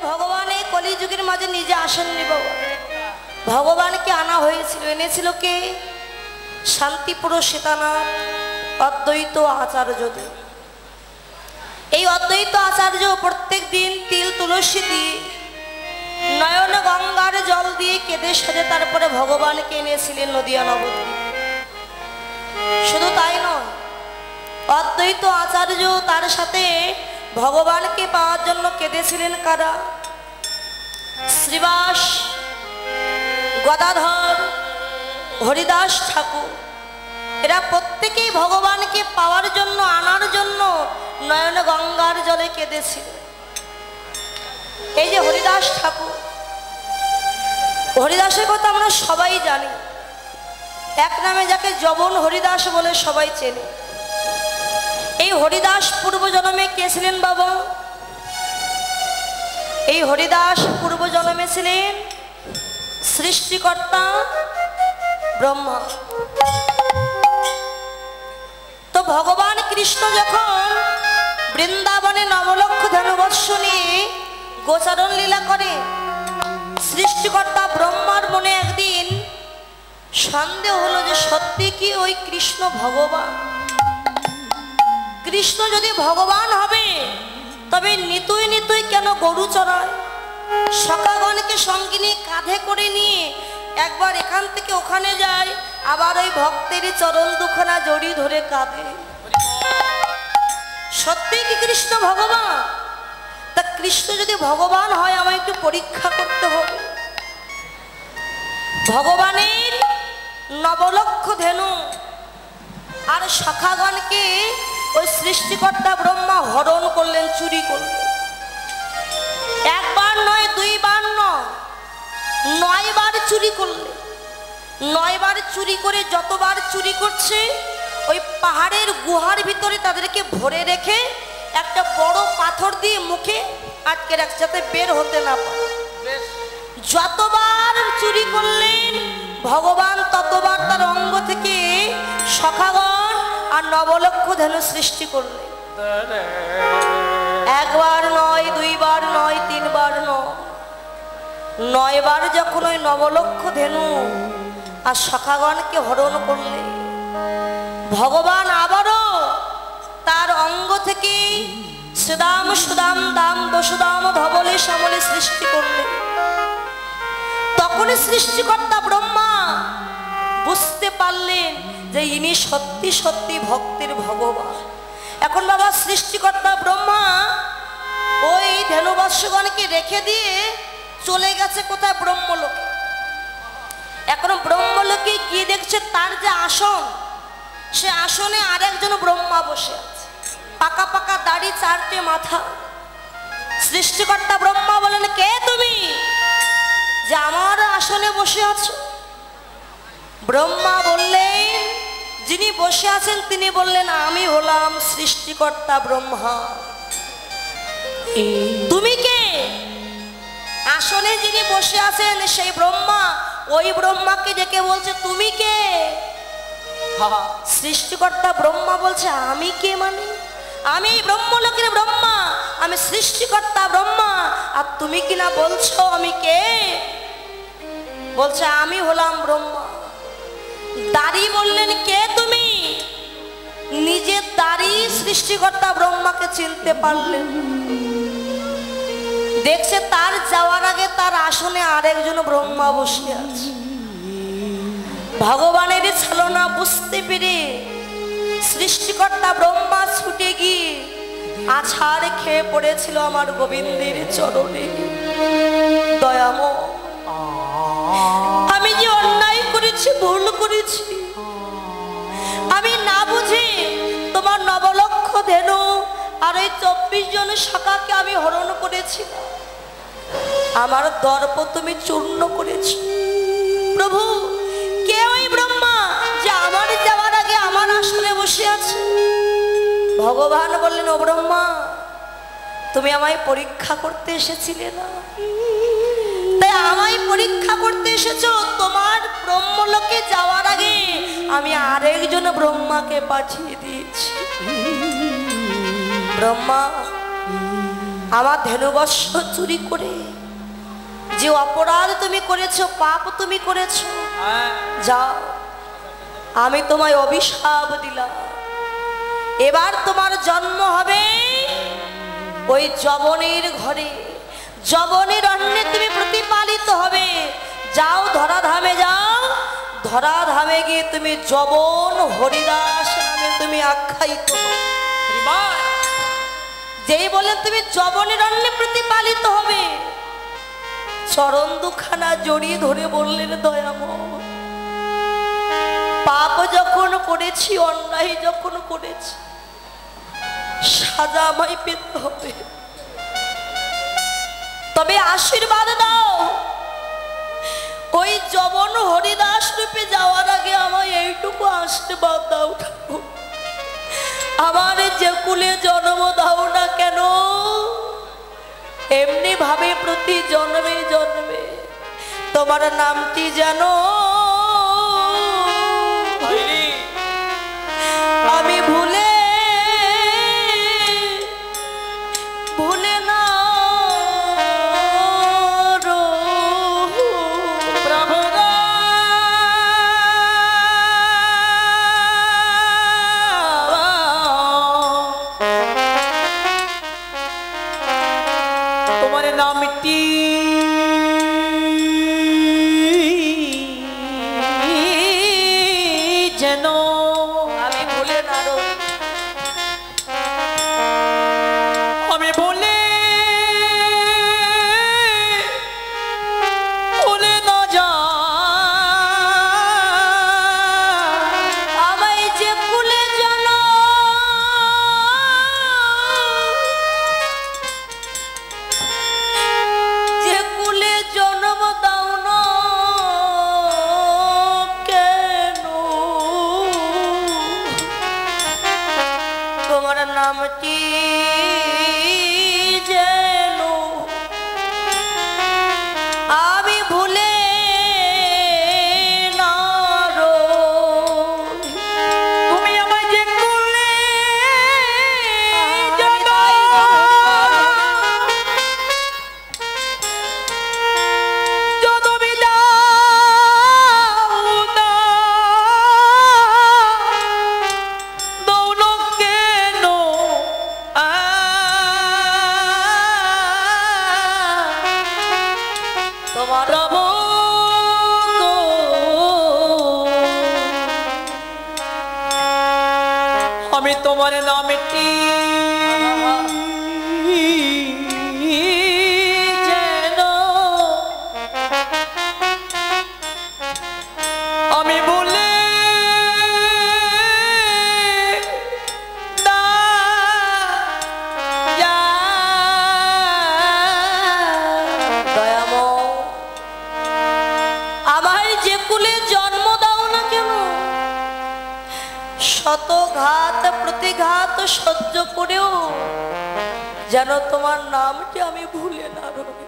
ভগবান এই কলিযুগের মাঝে নিজে আসেননি বাবা, ভগবানকে আনা হয়েছিল। এনেছিল কে? শান্তিপুর সীতানাথ অদ্বৈত আচার্যদেব। এই অদ্বৈত আচার্য প্রত্যেক দিন তিল তুলসী দিয়ে নয়ন গঙ্গার জল দিয়ে কেঁদে সেজে তারপরে ভগবানকে এনেছিলেন নদিয়া নবদ্বীপ। শুধু তাই নয়, অদ্বৈত আচার্য তার সাথে ভগবানকে পাওয়ার জন্য কেঁদেছিলেন কারা? শ্রীবাস, গদাধর, হরিদাস ঠাকুর। এরা প্রত্যেকেই ভগবানকে পাওয়ার জন্য, আনার জন্য নয়ন গঙ্গার জলে কেঁদেছিল। এই যে হরিদাস ঠাকুর, হরিদাসের কথা আমরা সবাই জানি। এক নামে যাকে জবন হরিদাস বলে সবাই চেনে। এই হরিদাস পূর্বজন্মে কে ছিলেন বাবা? এই হরিদাস পূর্বজন্মে ছিলেন সৃষ্টিকর্তা ব্রহ্মা। তো ভগবান কৃষ্ণ যখন বৃন্দাবনে নবলক্ষ ধনুবর্ষ নিয়ে গোচারণ লীলা করে, সৃষ্টিকর্তা ব্রহ্মার মনে একদিন সন্দেহ হলো যে সত্যি কি ওই কৃষ্ণ ভগবান? কৃষ্ণ যদি ভগবান হবে তবে নিতুই নিতুই কেন গরু চড়ায়? সখাগণকে সঙ্গে নিয়ে কাঁধে করে নিয়ে একবার এখান থেকে ওখানে যায়, আবার ওই ভক্তের চরণ দুখানা জড়ি ধরে কাঁদে। সত্যি কি কৃষ্ণ ভগবান? তা কৃষ্ণ যদি ভগবান হয় আমায় একটু পরীক্ষা করতে হবে। ভগবানের নবলক্ষ ধেনু আর সখাগণকে ওই সৃষ্টিকর্তা ব্রহ্মা হরণ করলেন, চুরি করলেন। একবার নয়, দুইবার নয়, 9 বার চুরি করলেন। 9 বার চুরি করে যতবার চুরি করছে ওই পাহাড়ের গুহার ভিতরে তাদেরকে ভরে রেখে একটা বড় পাথর দিয়ে মুখে আটকে রাখছে যাতে বের হতে না পারে। যতবার চুরি করলেন ভগবান ততবার তার অঙ্গ থেকে সখাগণ আর নবলক্ষ ধেনু সৃষ্টি করলেন। একবার নয়, দুইবার নয়, 3 বার নয়, 9 বার যখন ওই নবলক্ষ ধেনু আর সখাগণকে হরণ করলে ভগবান আবারও তার অঙ্গ থেকে সুদাম সুদাম দাম বসুদাম ধবলে সমলে সৃষ্টি করলেন। তখন সৃষ্টিকর্তা ব্রহ্মা বুঝতে পারলেন যে ইনি সত্যি সত্যি ভক্তের ভগবান। এখন বাবা সৃষ্টিকর্তা ব্রহ্মা ওই ধেনুবৎসগণকে রেখে দিয়ে চলে গেছে কোথায়? ব্রহ্মলোকে। এখন ব্রহ্মলোকে গিয়ে দেখছে তার যে আসন, সে আসনে আরেকজন ব্রহ্মা বসে আছে, পাকা পাকা দাড়ি, 4টে মাথা। সৃষ্টিকর্তা ব্রহ্মা বলেন, কে তুমি যে আমার আসনে বসে আছো? ব্রহ্মা বললেন, যিনি বসে আছেন তিনি বললেন, আমি হলাম সৃষ্টিকর্তা ব্রহ্মা। তুমি কে? আসনে যিনি বসে আছেন সেই ব্রহ্মা, ওই ব্রহ্মাকে ডেকে বলছে, তুমি কে? সৃষ্টিকর্তা ব্রহ্মা বলছে, আমি কে মানে? আমি ব্রহ্মলোকের ব্রহ্মা, আমি সৃষ্টিকর্তা ব্রহ্মা, আর তুমি কিনা বলছো আমি কে? বলছে, আমি হলাম ব্রহ্মা। দাড়ি বললেন, কে তুমি? নিজের দাড়ি সৃষ্টিকর্তা ব্রহ্মাকে চিনতে পারলেন। দেখছে তার যাওয়ার আগে তার আসনে আরেকজন ব্রহ্মা বসে আছে। ভগবানের ছলনা বুঝতে পেরে সৃষ্টিকর্তা ব্রহ্মা ছুটে গিয়ে আছাড় খেয়ে পড়েছিল আমার গোবিন্দের চরণে। দয়াময়, আমি যে অন্যায় করেছি, ভুল করেছি, আমি না বুঝে তোমার নবলক্ষ ধেনু আর ওই 24 জন সখাকে আমি হরণ করেছি, আমার দর্প তুমি চূর্ণ করেছ। প্রভু, কে ওই ব্রহ্মা যে আমার যাওয়ার আগে আমার আসনে বসে আছে? ভগবান বললেন, ও ব্রহ্মা, তুমি আমায় পরীক্ষা করতে এসেছিলে না? তাই আমায় পরীক্ষা করতে এসেছো। তোমার ব্রহ্মলোকে যাওয়ার আগে আমি আরেকজন ব্রহ্মাকে পাঠিয়ে দিয়েছি। ব্রহ্মা, আমার ধেনুবস্য চুরি করে যে অপরাধ তুমি করেছো, পাপ তুমি করেছো, যাও আমি তোমায় অভিশাপ দিলাম। এবার তোমার জন্ম হবে ওই যবনের ঘরে, যবনের অন্নে তুমি প্রতিপালিত হবে। যাও ধরাধামে যাও, ধরাধামে গিয়ে তুমি যবন হরিদাস নামে তুমি আখ্যায়িত হবে। যেই বলে তুমি যবনের অন্নে প্রতিপালিত হবে, চরণ দুখানা জড়িয়ে ধরে বললেন দয়াময়, পাপ যখন করেছি, অন্যায় যখন করেছি, সাজা আমায় পেতে হবে, তবে আশীর্বাদ দাও ওই যবন হরিদাস রূপে যাওয়ার আগে আমায় এইটুকু আশীর্বাদ দাও ঠাকুর, আমার যে কুলে জন্ম দাও না কেন, এমনি ভাবে প্রতি জন্মে জন্মে তোমার নামটি যেন আমি ভুলে ভুলে না তোমার নামটি যেন আমি ভুলে না আমি বলে ভুলে না যা আমায় যে কুলে যেন যে কুলে জন্ম দাও না কেন, তোমার নামটি যেন আমি ভুলে না রই। তুমি আমায় যে কুলে যেন তোমার আমি তোমার নামটি যেন আমি বলে না যা। দয়াময়, আমায় যে কুলে জন্ম দাও না কেন, শত ঘাত প্রতিঘাত সহ্য করেও যেন তোমার নামটি আমি ভুলে না রই।